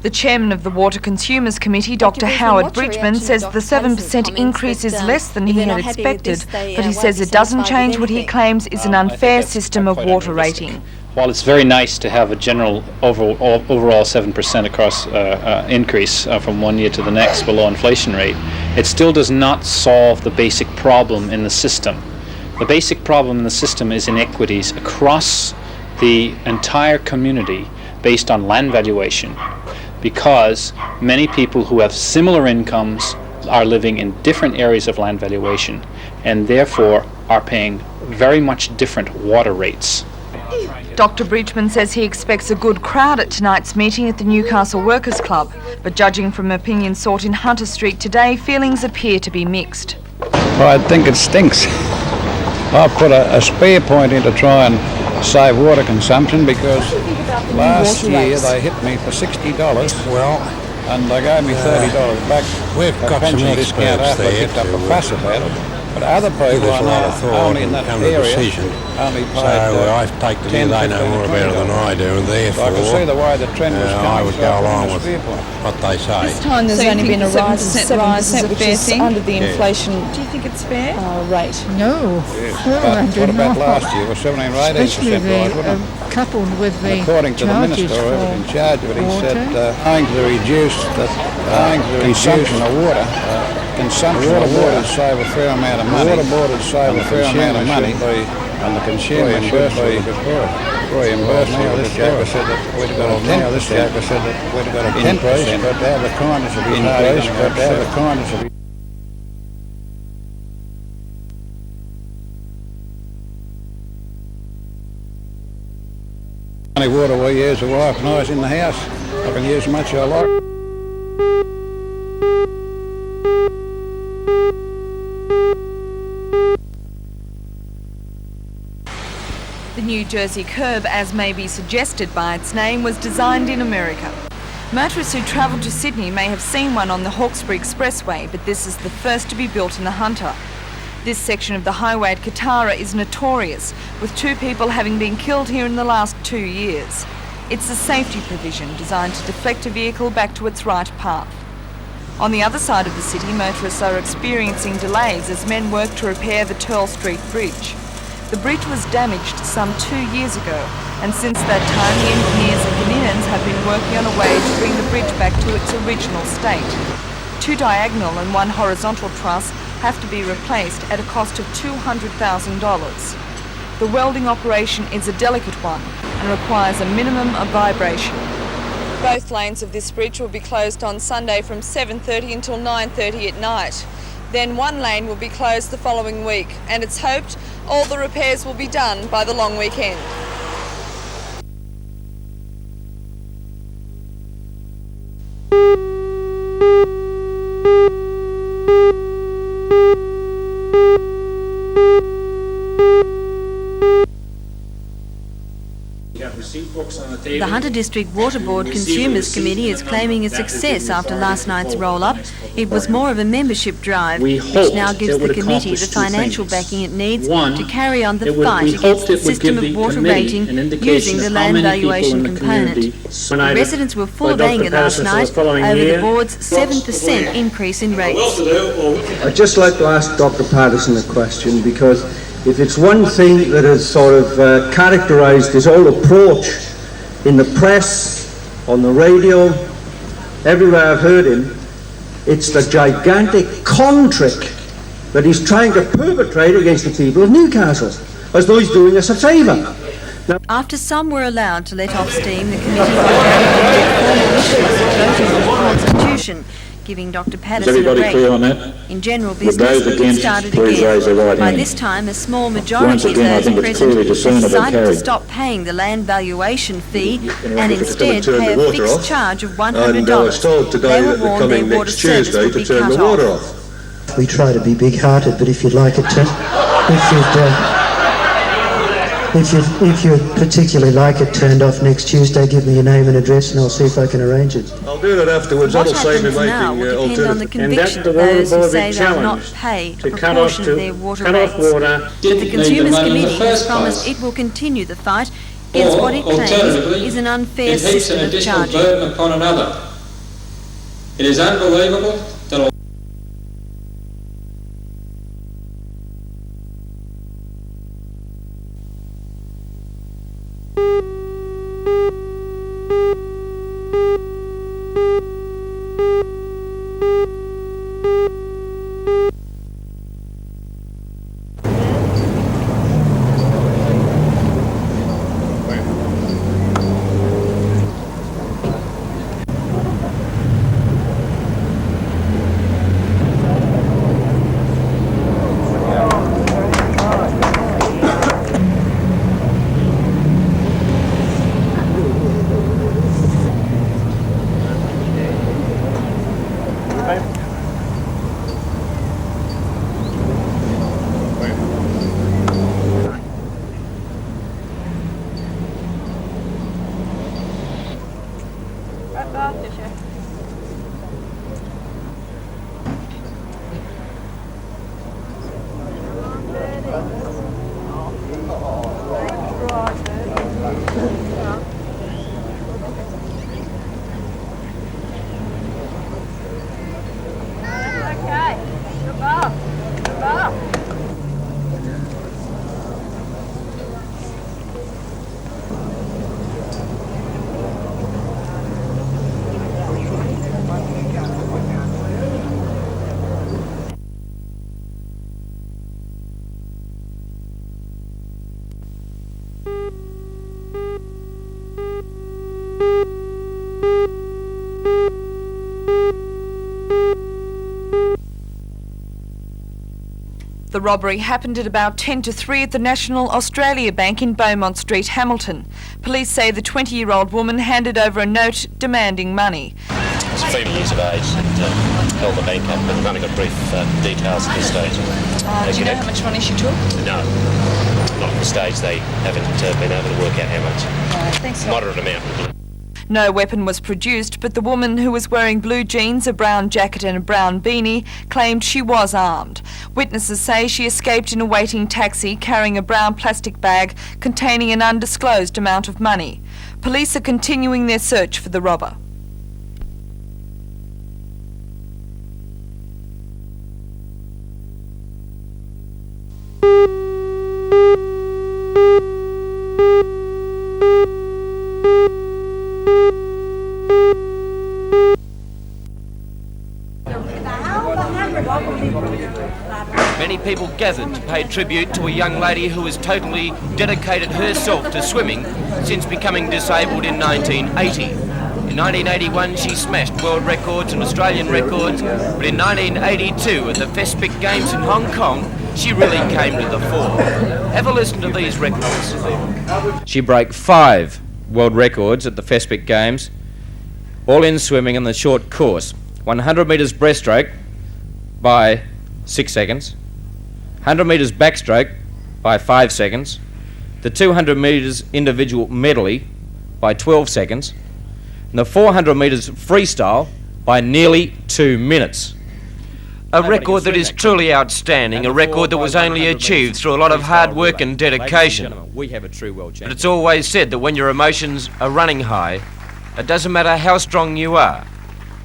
The chairman of the Water Consumers Committee, Dr. Howard Bridgman, says the 7% increase is less than he had expected, but he says it doesn't change what he claims is an unfair system of water rating. While it's very nice to have a general overall 7% across increase from one year to the next below inflation rate, it still does not solve the basic problem in the system. The basic problem in the system is inequities across the entire community based on land valuation, because many people who have similar incomes are living in different areas of land valuation and therefore are paying very much different water rates. Dr. Bridgman says he expects a good crowd at tonight's meeting at the Newcastle Workers Club, but judging from opinions sought in Hunter Street today, feelings appear to be mixed. Well, I think it stinks. I've put a spare point in to try and save water consumption because last year they hit me for $60. Well, and they gave me $30 back. We've got some discount after I picked up a fuss about it. But other people I know only in that area only paid I take the view they know more about it than I do, and therefore I can see the way the trend was coming. I would go along with what they say. This time there's only been a rise of 7%, which is under the inflation. Do you think it's fair? Rate. No. But what about last year? It was 17 or 18% rise, wasn't it? Coupled with the according to the minister, whoever in charge of it, he said owing to the reduced consumption of water, consumption of water would save a fair amount of money. The water board would save a fair amount of money, and the consumer should be reimbursed. Now this chapter said that we'd got a 10%, but to have the kindness of increase, but to have the kindness of only water we use, the wife and I's in the house. I can use as much as I like. The New Jersey curb, as may be suggested by its name, was designed in America. Motorists who travel to Sydney may have seen one on the Hawkesbury Expressway, but this is the first to be built in the Hunter. This section of the highway at Katara is notorious, with 2 people having been killed here in the last 2 years. It's a safety provision designed to deflect a vehicle back to its right path. On the other side of the city, motorists are experiencing delays as men work to repair the Strait Bridge. The bridge was damaged some 2 years ago, and since that time the engineers and Caninians have been working on a way to bring the bridge back to its original state. 2 diagonal and 1 horizontal truss have to be replaced at a cost of $200,000. The welding operation is a delicate one and requires a minimum of vibration. Both lanes of this bridge will be closed on Sunday from 7:30 until 9:30 at night. Then one lane will be closed the following week, and it's hoped all the repairs will be done by the long weekend. The Hunter District Water Board Consumers Committee is claiming a success after last night's roll-up. It was more of a membership drive, which now gives the committee the financial backing it needs to carry on the fight against the system of water rating using the land valuation component. The residents were full of anger last night over the board's 7% increase in rates. I'd just like to ask Dr. Patterson a question, because if it's one thing that has sort of characterised his whole approach in the press, on the radio, everywhere I've heard him, it's the gigantic con trick that he's trying to perpetrate against the people of Newcastle, as though he's doing us a favour. Now, after some were allowed to let off steam, the committee was voting on the Constitution, giving Dr. Patterson a break. Clear on that? In general business, it started again. By this time, a small majority of those present decided to stop paying the land valuation fee and instead pay a fixed charge of $100. And I was told today that they're coming next Tuesday to turn the water off. we try to be big-hearted, but if you'd like it to, If you'd particularly like it turned off next Tuesday, give me your name and address and I'll see if I can arrange it. I'll do that afterwards. What That'll save me happens now making will depend on the alternative. conviction of those who say they'll not pay a proportion of their water rates. But the Consumers Committee has promised it will continue the fight against what it claims is an unfair system of charging. Burden upon another. It is unbelievable that The robbery happened at about 10 to 3 at the National Australia Bank in Beaumont Street, Hamilton. Police say the 20-year-old woman handed over a note demanding money. She's 30 years of age and held the bank up, but we've only got brief details at this stage. Do you know how much money she took? No, not at this stage. They haven't been able to work out how much. Thanks. Moderate amount. No weapon was produced, but the woman, who was wearing blue jeans, a brown jacket and a brown beanie, claimed she was armed. Witnesses say she escaped in a waiting taxi carrying a brown plastic bag containing an undisclosed amount of money. Police are continuing their search for the robber. Many people gathered to pay tribute to a young lady who has totally dedicated herself to swimming since becoming disabled in 1980. In 1981 she smashed world records and Australian records, but in 1982 at the Fespic Games in Hong Kong she really came to the fore. Have a listen to these records. She broke 5 world records at the Fespic Games, all in swimming in the short course. 100 metres breaststroke by 6 seconds, 100 metres backstroke by 5 seconds, the 200 metres individual medley by 12 seconds, and the 400 metres freestyle by nearly 2 minutes. A record that is truly outstanding, a record that was only achieved through a lot of hard work and dedication. But it's always said that when your emotions are running high, it doesn't matter how strong you are.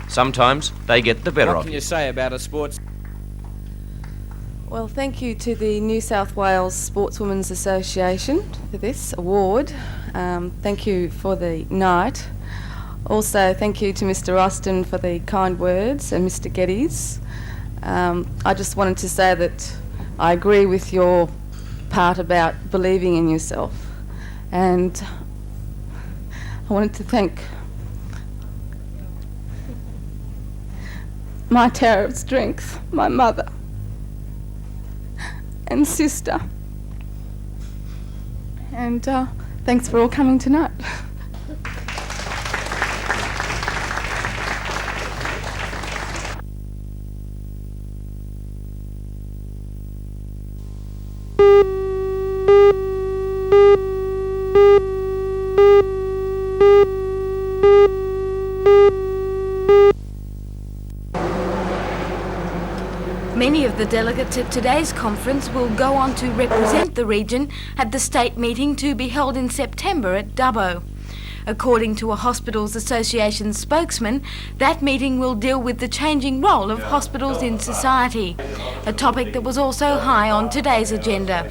Sometimes they get the better of you. What can you say about a sports? Well, thank you to the New South Wales Sportswomen's Association for this award. Thank you for the night. Also, thank you to Mr. Austin for the kind words and Mr. Geddes. I just wanted to say that I agree with your part about believing in yourself. And I wanted to thank my tower of strength, my mother and sister. And thanks for all coming tonight. The delegates at today's conference will go on to represent the region at the state meeting to be held in September at Dubbo. According to a Hospitals Association spokesman, that meeting will deal with the changing role of hospitals in society, a topic that was also high on today's agenda.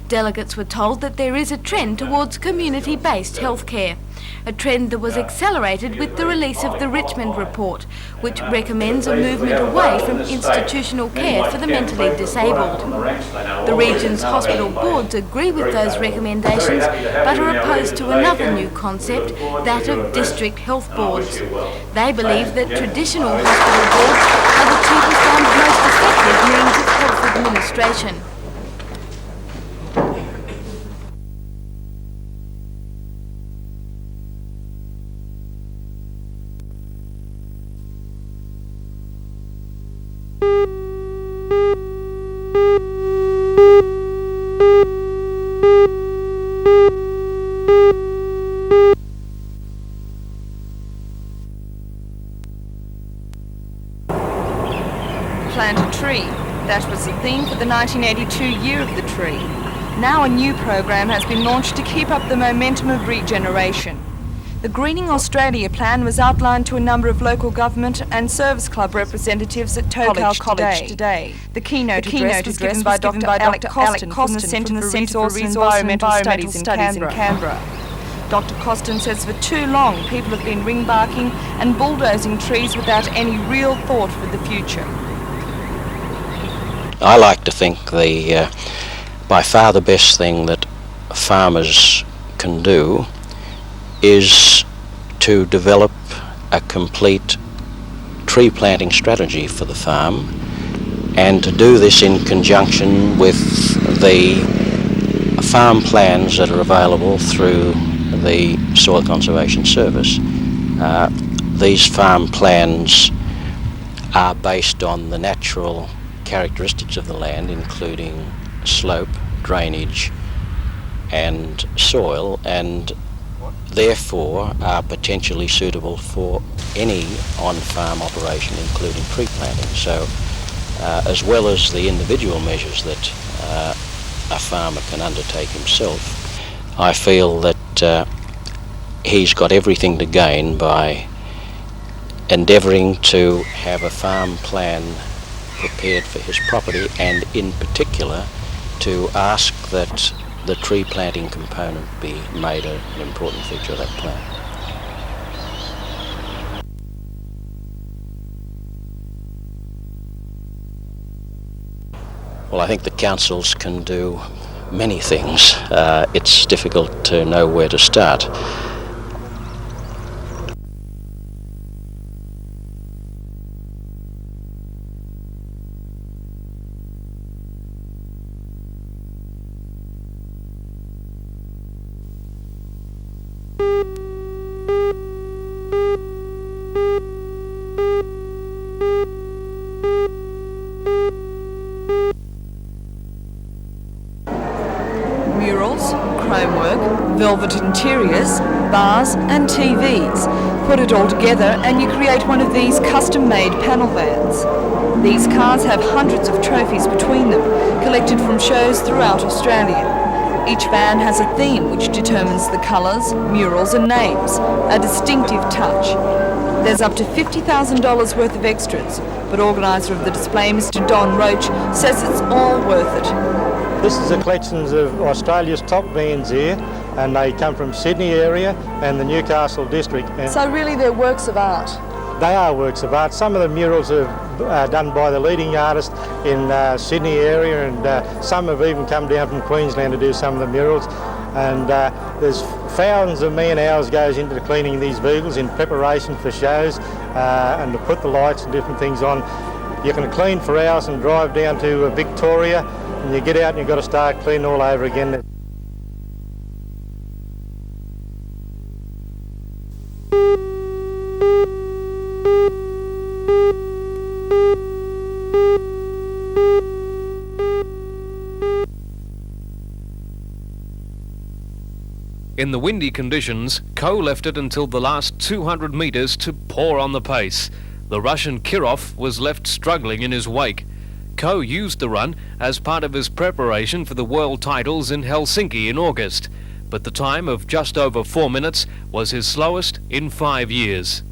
Delegates were told that there is a trend towards community-based healthcare, a trend that was accelerated with the release of the Richmond Report, which recommends a movement away from institutional care for the mentally disabled. The region's hospital boards agree with those recommendations, but are opposed to another new concept, that of district health boards. They believe that traditional hospital boards are the cheapest and most effective means of health administration. Plant a tree. That was the theme for the 1982 Year of the Tree. Now a new program has been launched to keep up the momentum of regeneration. The Greening Australia plan was outlined to a number of local government and service club representatives at Tokal College today. The keynote address was given by Dr. Alec Costin from the Centre for Resource and Environmental Studies in Canberra. Dr. Costin says for too long people have been ring-barking and bulldozing trees without any real thought for the future. I like to think the by far the best thing that farmers can do is to develop a complete tree planting strategy for the farm, and to do this in conjunction with the farm plans that are available through the Soil Conservation Service. These farm plans are based on the natural characteristics of the land, including slope, drainage and soil, and therefore are potentially suitable for any on-farm operation, including tree planting. So as well as the individual measures that a farmer can undertake himself, I feel that he's got everything to gain by endeavouring to have a farm plan prepared for his property, and in particular to ask that the tree planting component be made an important feature of that plan. Well, I think the councils can do many things. It's difficult to know where to start. Murals, chromework, velvet interiors, bars and TVs. Put it all together and you create one of these custom-made panel vans. These cars have hundreds of trophies between them, collected from shows throughout Australia. Each van has a theme which determines the colours, murals and names, a distinctive touch. There's up to $50,000 worth of extras, but organiser of the display, Mr. Don Roach, says it's all worth it. This is a collection of Australia's top vans here, and they come from Sydney area and the Newcastle district. So really they're works of art? They are works of art. Some of the murals are done by the leading artists in Sydney area, and some have even come down from Queensland to do some of the murals. And there's thousands of man-hours goes into cleaning these vehicles in preparation for shows, and to put the lights and different things on. You can clean for hours and drive down to Victoria, and you get out and you've got to start cleaning all over again. In the windy conditions, Coe left it until the last 200 metres to pour on the pace. The Russian Kirov was left struggling in his wake. Ko used the run as part of his preparation for the world titles in Helsinki in August, but the time of just over 4 minutes was his slowest in 5 years.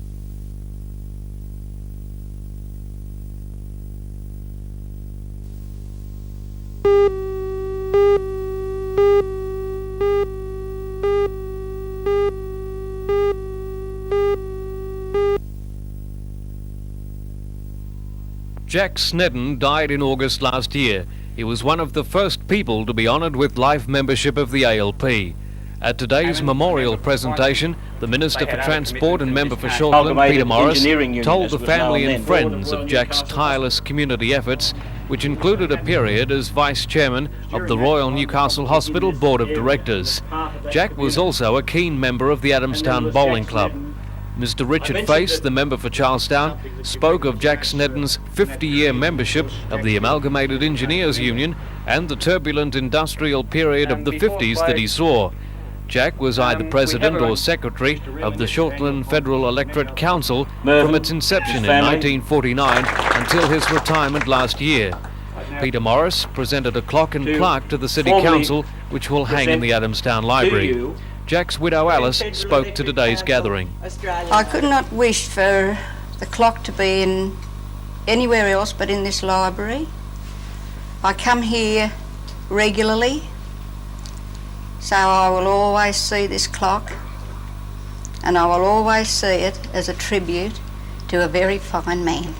Jack Seddon died in August last year. He was one of the first people to be honoured with life membership of the ALP. At today's memorial presentation, the Minister for Transport and Member for Shortland, Peter Morris, told the family and friends of Jack's tireless community efforts, which included a period as Vice Chairman of the Royal Newcastle Hospital Board of Directors. Jack was also a keen member of the Adamstown Bowling Club. Mr. Richard Face, the member for Charlestown, spoke of Jack Seddon's 50-year membership of the Amalgamated Engineers Union and the turbulent industrial period of the 50s that he saw. Jack was either president or secretary of the Shortland Federal Electorate Council from its inception in 1949 until his retirement last year. Peter Morris presented a clock and plaque to the City Council, which will hang in the Adamstown Library. Jack's widow Alice spoke to today's gathering. I could not wish for the clock to be in anywhere else but in this library. I come here regularly, so I will always see this clock, and I will always see it as a tribute to a very fine man.